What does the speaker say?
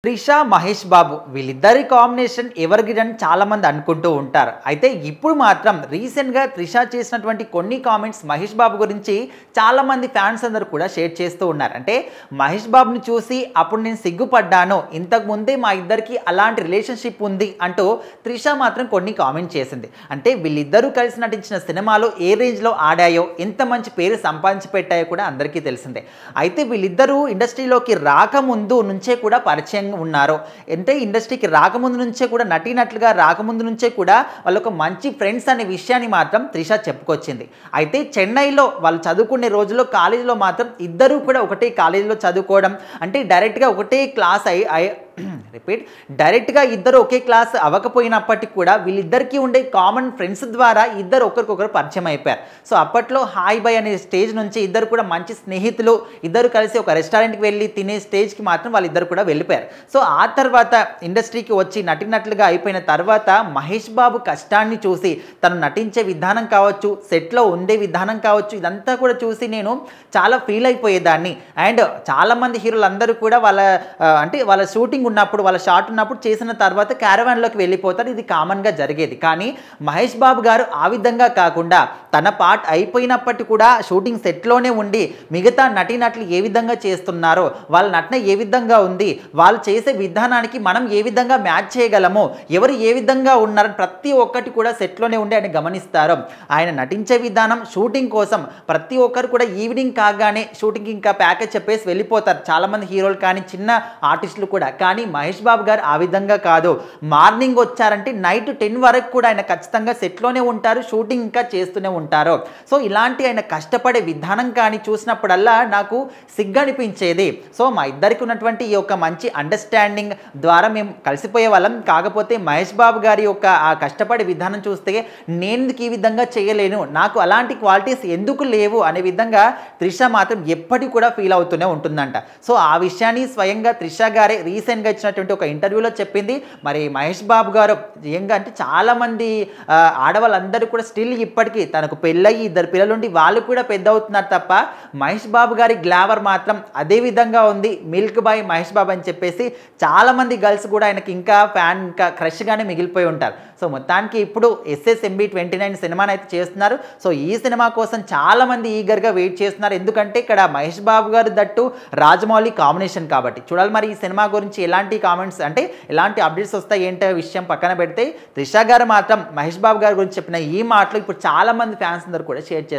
త్రిష, మహేష్ బాబు వీళ్ళిద్దరి combination ever green అని చాలామంది అనుకుంటూ ఉంటారు. అయితే ఇప్పుడు మాత్రం రీసెంట్‌గా త్రిష చేసినటువంటి కొన్ని కామెంట్స్ మహేష్ బాబు గురించి చాలామంది ఫ్యాన్స్ అందరూ కూడా షేర్ చేస్తూ ఉన్నారు. అంటే మహేష్ బాబుని చూసి అప్పుడు నేను సిగ్గుపడ్డాను, ఇంతకుముందే మా ఇద్దరికి అలాంటి రిలేషన్‌షిప్ ఉంది అంటూ త్రిష మాత్రం కొన్ని కామెంట్ చేసింది. అంటే వీళ్ళిద్దరూ కలిసి నటించిన సినిమాలు ఏ రేంజ్‌లో ఆడాయో, ఎంత మంచి పేరు సంపాదించి పెట్టాయో కూడా అందరికీ తెలిసిందే. అయితే వీళ్ళిద్దరూ ఇండస్ట్రీలోకి రాకముందు నుంచే కూడా పరిచయం ఉన్నారు. అంటే ఇండస్ట్రీకి రాకముందు నుంచే కూడా నటినట్లుగా రాకముందు నుంచే కూడా వాళ్ళొక మంచి ఫ్రెండ్స్ అనే విషయాన్ని మాత్రం త్రిష చెప్పుకొచ్చింది. అయితే చెన్నైలో వాళ్ళు చదువుకునే రోజుల్లో కాలేజీలో మాత్రం ఇద్దరూ కూడా ఒకటే కాలేజీలో చదువుకోవడం, అంటే డైరెక్ట్‌గా ఒకటే క్లాస్ డైరెక్ట్‌గా ఇద్దరు ఒకే క్లాస్ అవ్వకపోయినప్పటికీ కూడా వీళ్ళిద్దరికీ ఉండే కామన్ ఫ్రెండ్స్ ద్వారా ఇద్దరు ఒకరికొకరు పరిచయం అయిపోయారు. సో అప్పట్లో హాయ్ బై అనే స్టేజ్ నుంచి ఇద్దరు కూడా మంచి స్నేహితులు, ఇద్దరు కలిసి ఒక రెస్టారెంట్‌కి వెళ్ళి తినే స్టేజ్‌కి మాత్రం వాళ్ళిద్దరు కూడా వెళ్ళిపోయారు. సో ఆ తర్వాత ఇండస్ట్రీకి వచ్చి నటినట్లుగా అయిపోయిన తర్వాత మహేష్ బాబు కష్టాన్ని చూసి తను నటించే విధానం కావచ్చు, సెట్‌లో ఉండే విధానం కావచ్చు, ఇదంతా కూడా చూసి నేను చాలా ఫీల్ అయిపోయేదాన్ని. అండ్ చాలామంది హీరోలందరూ కూడా వాళ్ళ షూటింగ్ ఉన్నప్పుడు, వాళ్ళ షాట్ ఉన్నప్పుడు చేసిన తర్వాత క్యారవాన్‌లోకి వెళ్ళిపోతారు. ఇది కామన్‌గా జరిగేది. కానీ మహేష్ బాబు గారు ఆ విధంగా కాకుండా తన పార్ట్ అయిపోయినప్పటికీ కూడా షూటింగ్ సెట్‌లోనే ఉండి మిగతా నటీనటులు ఏ విధంగా చేస్తున్నారో, వాళ్ళ నటన ఏ విధంగా ఉంది, వాళ్ళు చేసే విధానానికి మనం ఏ విధంగా మ్యాచ్ చేయగలము, ఎవరు ఏ విధంగా ఉన్నారని ప్రతి ఒక్కటి కూడా సెట్‌లోనే ఉండి ఆయన గమనిస్తారు. ఆయన నటించే విధానం షూటింగ్ కోసం ప్రతి ఒక్కరు కూడా ఈవినింగ్ కాగానే షూటింగ్‌కి ఇంకా ప్యాకేజ్ చెప్పేసి వెళ్ళిపోతారు. చాలామంది హీరోలు కానీ చిన్న ఆర్టిస్టులు కూడా. కానీ మహేష్ బాబు గారు ఆ విధంగా కాదు. మార్నింగ్ వచ్చారంటే నైట్ 10 వరకు కూడా ఆయన ఖచ్చితంగా సెట్‌లోనే ఉంటారు, షూటింగ్ ఇంకా చేస్తూనే ఉంటారు. సో ఇలాంటి ఆయన కష్టపడే విధానం కానీ చూసినప్పుడల్లా నాకు సిగ్గనిపించేది. సో మా ఇద్దరికి ఉన్నటువంటి ఈ యొక్క మంచి అండర్‌స్టాండింగ్ ద్వారా మేము కలిసిపోయే వాళ్ళం. కాకపోతే మహేష్ బాబు గారి యొక్క ఆ కష్టపడే విధానం చూస్తే నేనెందుకు ఈ విధంగా చేయలేను, నాకు అలాంటి క్వాలిటీస్ ఎందుకు లేవు అనే విధంగా త్రిష మాత్రం ఎప్పటికీ కూడా ఫీల్ అవుతూనే ఉంటుందంట. సో ఆ విషయాన్ని స్వయంగా త్రిష గారే రీసెంట్‌గా ఇచ్చినటువంటి ఒక ఇంటర్వ్యూలో చెప్పింది. మరి మహేష్ బాబు గారు ఏంగా అంటే చాలామంది ఆడవాళ్ళందరూ కూడా స్టిల్ ఇప్పటికీ తనకు పెళ్ళయి ఇద్దరు పిల్లలుండి వాళ్ళు కూడా పెద్ద అవుతున్నారు తప్ప మహేష్ బాబు గారి గ్లామర్ మాత్రం అదే విధంగా ఉంది. మిల్క్ బాయ్ మహేష్ బాబు అని చెప్పేసి చాలామంది గర్ల్స్ కూడా ఆయనకి ఇంకా ఫ్యాన్, ఇంకా క్రష్‌గానే మిగిలిపోయి ఉంటారు. సో మొత్తానికి ఇప్పుడు ఎస్ఎస్ఎంబి 29 సినిమాని అయితే చేస్తున్నారు. సో ఈ సినిమా కోసం చాలామంది ఈగర్‌గా వెయిట్ చేస్తున్నారు. ఎందుకంటే ఇక్కడ మహేష్ బాబు గారు దట్టు రాజమౌళి కాంబినేషన్ కాబట్టి చూడాలి. మరి ఈ సినిమా గురించి ఎలాంటి కామెంట్స్ అంటే ఎలాంటి అప్డేట్స్ వస్తాయి ఏంటో విషయం పక్కన పెడితే త్రిష గారు మాత్రం మహేష్ బాబు గారి గురించి చెప్పిన ఈ మాటలు ఇప్పుడు చాలామంది ఫ్యాన్స్ అందరూ కూడా షేర్ చేస్తారు.